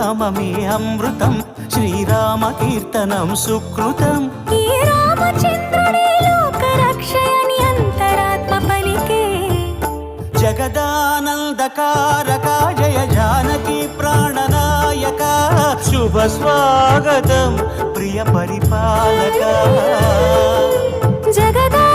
నామమే అమృతం, శ్రీరామ కీర్తనం సుకృతం. ఈ రామచంద్రుడే లోక రక్షయని అంతరాత్మ పలికే. జగదానందకారక జయ జానకి ప్రాణనాయక, శుభ స్వాగతం ప్రియ పరిపాలక. జగదా